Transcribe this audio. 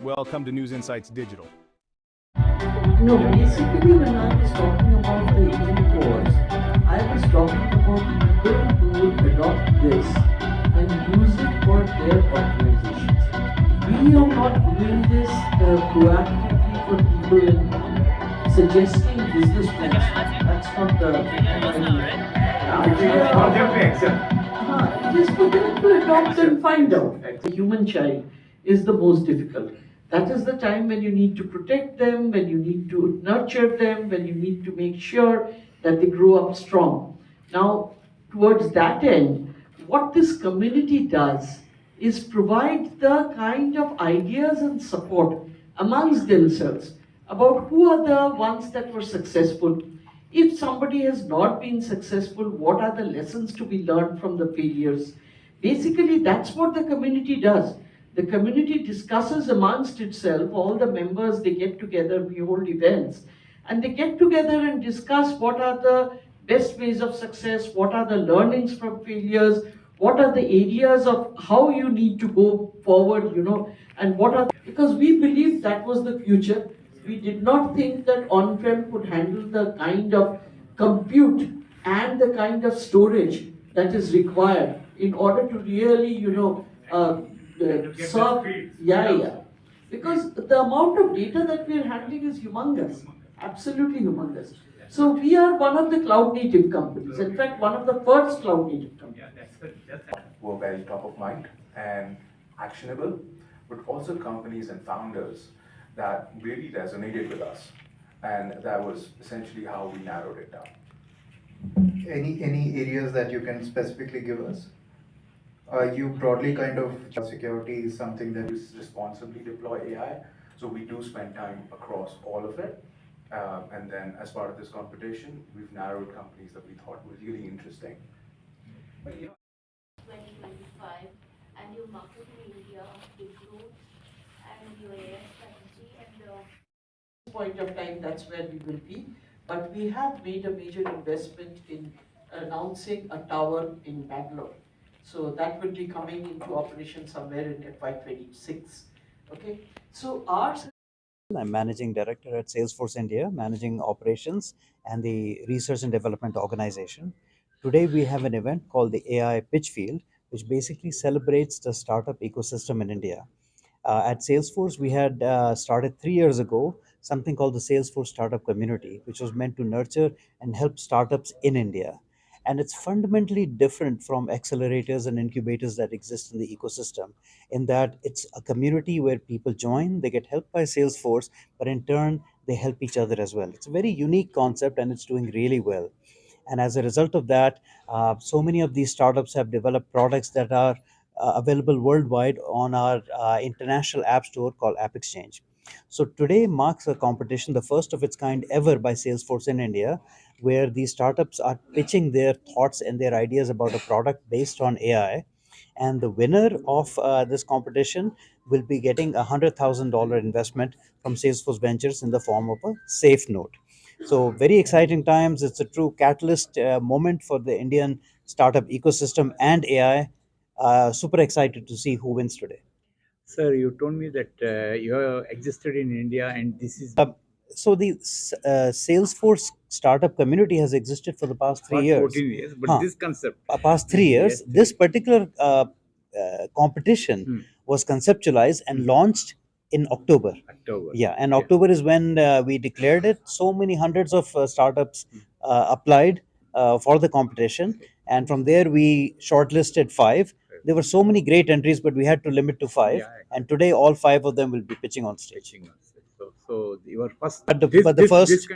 Welcome to News Insights Digital. No, basically when I was talking about the agent force, I was talking about people who would adopt this and use it for their organizations. We are not doing this proactively for people and suggesting business plans. That's not the idea. It is for them to adopt and find out. The human child is the most difficult. That is the time when you need to protect them, when you need to nurture them, when you need to make sure that they grow up strong. Now, towards that end, what this community does is provide the kind of ideas and support amongst themselves about who are the ones that were successful. If somebody has not been successful, what are the lessons to be learned from the failures? Basically, that's what the community does. The community discusses amongst itself, all the members, they get together, we hold events, and they get together and discuss what are the best ways of success, what are the learnings from failures, what are the areas of how you need to go forward, and what are, because we believe that was the future. We did not think that on-prem could handle the kind of compute and the kind of storage that is required in order to really, serve. Yeah. Because the amount of data that we are handling is humongous, absolutely humongous. So we are one of the cloud native companies. In fact, one of the first cloud native companies. Were very top of mind and actionable, but also companies and founders that really resonated with us. And that was essentially how we narrowed it down. Any areas that you can specifically give us? You broadly kind of security is something that We responsibly deploy AI, so we do spend time across all of it. And then as part of this competition, we've narrowed companies that we thought were really interesting. 2025 and your marketing India improved and your AI strategy and Point of time, that's where we will be. But we have made a major investment in announcing a tower in Bangalore. So that will be coming into operation somewhere in FY26. Okay. So our I'm Managing Director at Salesforce India, managing operations and the research and development organization. Today, we have an event called the AI Pitch Field, which basically celebrates the startup ecosystem in India. At Salesforce, we had started 3 years ago something called the Salesforce Startup Community, which was meant to nurture and help startups in India. And it's fundamentally different from accelerators and incubators that exist in the ecosystem, in that it's a community where people join, they get helped by Salesforce, but in turn, they help each other as well. It's a very unique concept and it's doing really well. And as a result of that, so many of these startups have developed products that are available worldwide on our international app store called App Exchange. So today marks a competition, the first of its kind ever by Salesforce in India, where these startups are pitching their thoughts and their ideas about a product based on AI. And the winner of this competition will be getting $100,000 investment from Salesforce Ventures in the form of a safe note. So very exciting times. It's a true catalyst moment for the Indian startup ecosystem and AI. Super excited to see who wins today. Sir, you told me that you have existed in India and this is So the Salesforce startup community has existed for the past three past years. 14 years, but Huh. this concept, Past 3 years, Yes, this particular competition Hmm. was conceptualized and launched in October. October. Yeah, and October is when we declared it. So many hundreds of startups applied for the competition, and from there we shortlisted five. There were so many great entries, but we had to limit to five. Yeah, And today, all five of them will be pitching on stage. Pitching on stage. So your first, But the first this kind